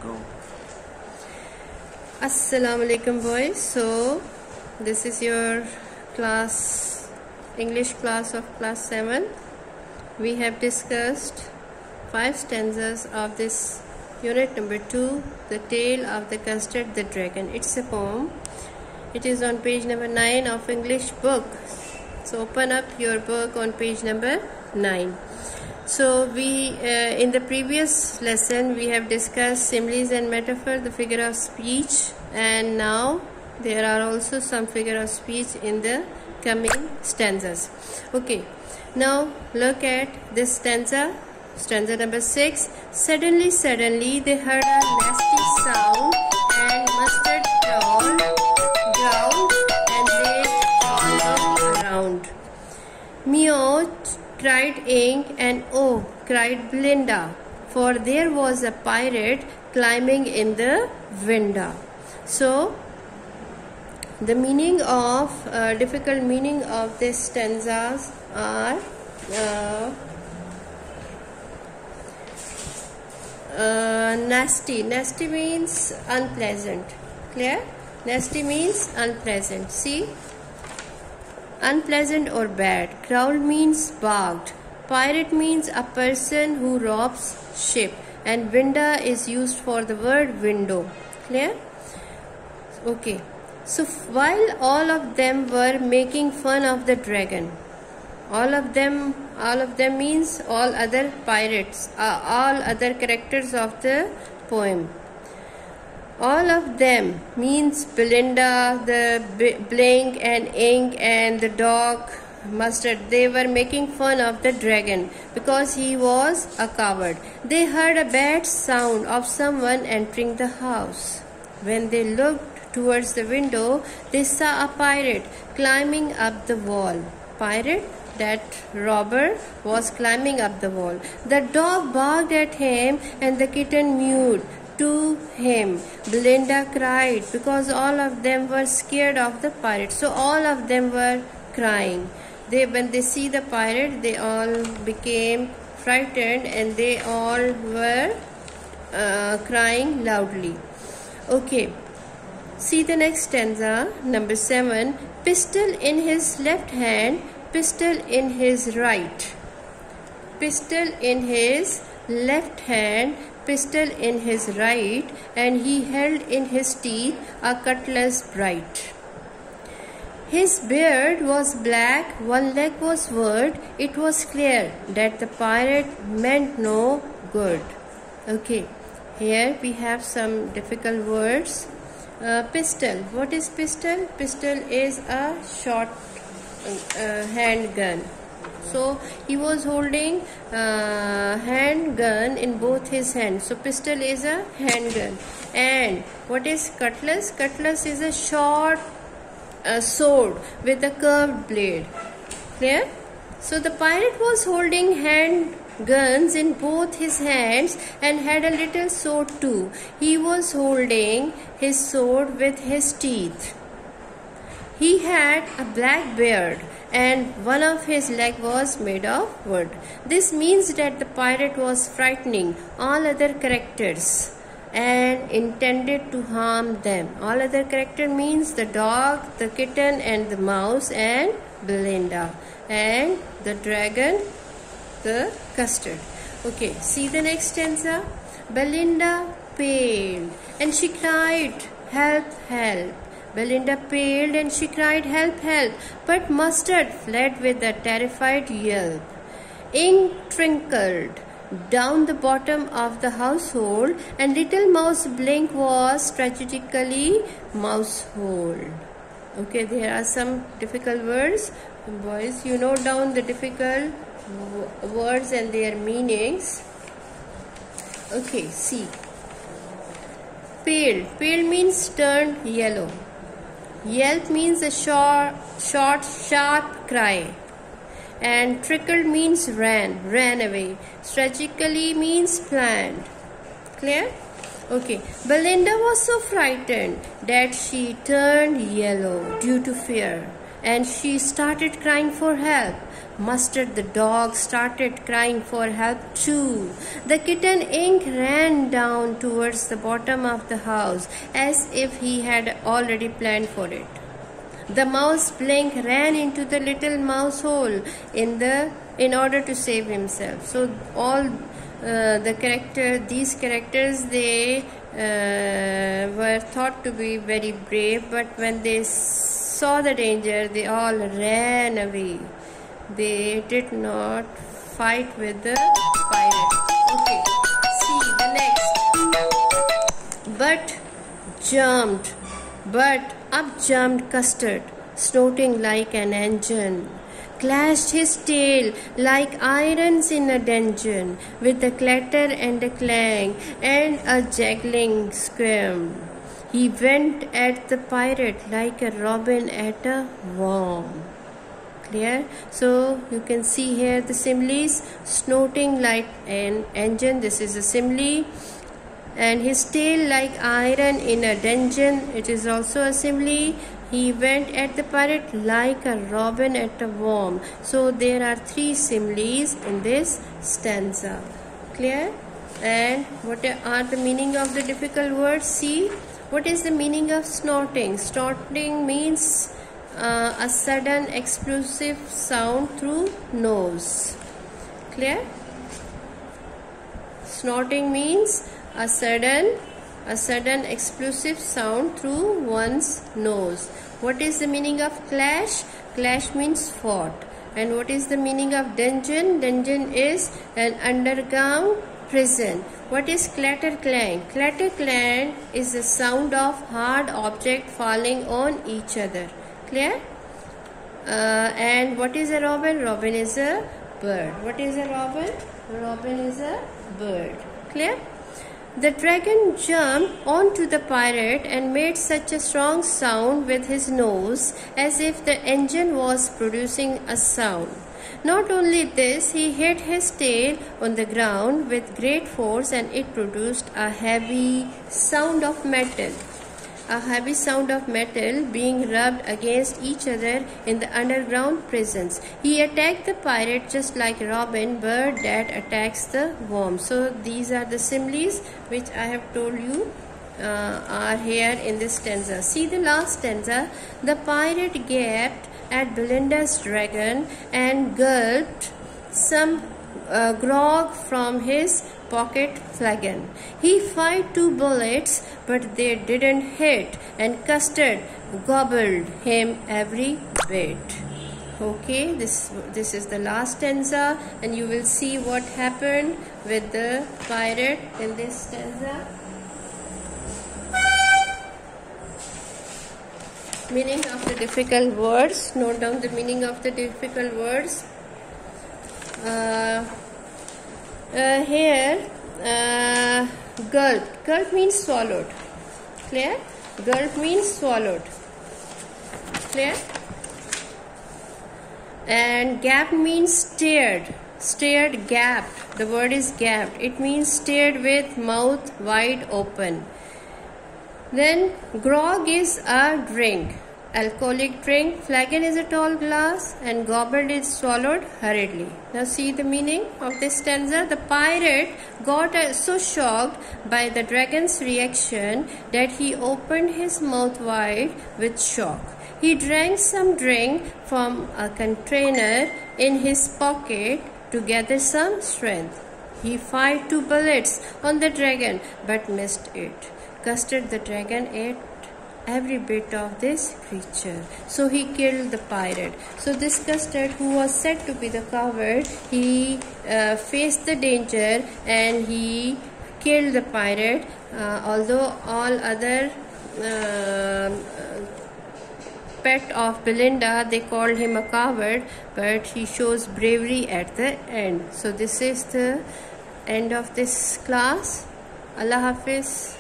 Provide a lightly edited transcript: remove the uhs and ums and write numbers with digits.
Go. Assalamu alaikum boys. So this is your class, English class of class 7. We have discussed 5 stanzas of this unit number 2, The Tale of the Custard the Dragon. It's a poem. It is on page number 9 of English book. So open up your book on page number 9. So we in the previous lesson we have discussed similes and metaphor, the figure of speech, and now there are also some figure of speech in the coming stanzas. Okay, now look at this stanza number 6. Suddenly they heard a nasty sound, and mustard growled and they all looked around. Meow, cried Ink, and oh, cried Belinda, for there was a pirate climbing in the window. So the meaning of difficult meaning of these stanzas are nasty. Nasty means unpleasant. Clear? Nasty means unpleasant. See? Unpleasant or bad. Growl means barked. Pirate means a person who robs ship. And window is used for the word window. Clear? Okay. So while all of them were making fun of the dragon, all of them means all other pirates, all other characters of the poem. All of them means Belinda, the Blink and Ink and the dog Mustard. They were making fun of the dragon because he was a coward. They heard a bad sound of someone entering the house. When they looked towards the window, they saw a pirate climbing up the wall. Pirate? That robber was climbing up the wall. The dog barked at him and the kitten mewed to him. Belinda cried because all of them were scared of the pirate. So all of them were crying. When they see the pirate, they all became frightened and they all were crying loudly. Okay. See the next stanza, number 7. Pistol in his left hand, pistol in his right. Pistol in his left hand, pistol in his right, and he held in his teeth a cutlass bright. His beard was black, one leg was word. It was clear that the pirate meant no good. Okay, here we have some difficult words. Pistol. What is pistol? Pistol is a short handgun. So he was holding handgun in both his hands. So pistol is a handgun. And what is cutlass? Cutlass is a short sword with a curved blade. Clear? So the pirate was holding handguns in both his hands and had a little sword too. He was holding his sword with his teeth. He had a black beard and one of his legs was made of wood. This means that the pirate was frightening all other characters and intended to harm them. All other character means the dog, the kitten and the mouse and Belinda, and the dragon, the custard. Okay, see the next stanza. Belinda paled and she cried, help, help. Belinda paled and she cried, help, help. But Mustard fled with a terrified yelp. Ink trickled down the bottom of the household, and little mouse Blink was tragically mousehold. Okay, there are some difficult words. Boys, you note down the difficult words and their meanings. Okay, see. Pale. Pale means turned yellow. Yelp means a short, sharp cry. And trickled means ran away. Strategically means planned. Clear? Okay. Belinda was so frightened that she turned yellow due to fear. And she started crying for help. Mustard the dog started crying for help too. The kitten Ink ran down towards the bottom of the house as if he had already planned for it. The mouse Blink ran into the little mouse hole in order to save himself. So all these characters, they were thought to be very brave, but when they saw the danger, they all ran away. They did not fight with the pirate. Okay, see the next. But up jumped Custard, snorting like an engine, clashed his tail like irons in a dungeon, with a clatter and a clang and a juggling scream. He went at the pirate like a robin at a worm. Clear? So you can see here the similes. Snorting like an engine, this is a simile. And his tail like iron in a dungeon, it is also a simile. He went at the pirate like a robin at a worm. So there are 3 similes in this stanza. Clear? And what are the meaning of the difficult words? See, what is the meaning of snorting? Snorting means a sudden explosive sound through nose. Clear? Snorting means a sudden explosive sound through one's nose. What is the meaning of clash? Clash means fought. And what is the meaning of dungeon? Dungeon is an underground prison. What is clatter clang? Clatter clang is the sound of hard object falling on each other. Clear? And what is a robin? Robin is a bird. What is a robin? Robin is a bird. Clear? The dragon jumped onto the pirate and made such a strong sound with his nose as if the engine was producing a sound. Not only this, he hit his tail on the ground with great force and it produced a heavy sound of metal. A heavy sound of metal being rubbed against each other in the underground prisons. He attacked the pirate just like Robin, bird that attacks the worm. So these are the similes which I have told you are here in this stanza. See the last stanza. The pirate gaped at Belinda's dragon and gulped some grog from his pocket flagon. He fired 2 bullets, but they didn't hit, and Custard gobbled him every bit. Okay, this is the last stanza, and you will see what happened with the pirate in this stanza. Meaning of the difficult words. Note down the meaning of the difficult words. Here, gulp. Gulp means swallowed. Clear? Gulp means swallowed. Clear? And gap means stared. Stared, gapped. The word is gapped. It means stared with mouth wide open. Then grog is a drink. Alcoholic drink. Flagon is a tall glass, and gobbled is swallowed hurriedly. Now see the meaning of this stanza. The pirate got so shocked by the dragon's reaction that he opened his mouth wide with shock. He drank some drink from a container in his pocket to gather some strength. He fired 2 bullets on the dragon but missed it. Custard the dragon ate every bit of this creature. So he killed the pirate. So this Custard, who was said to be the coward, he faced the danger and he killed the pirate. Although all other pet of Belinda, they called him a coward, but he shows bravery at the end. So this is the end of this class. Allah Hafiz.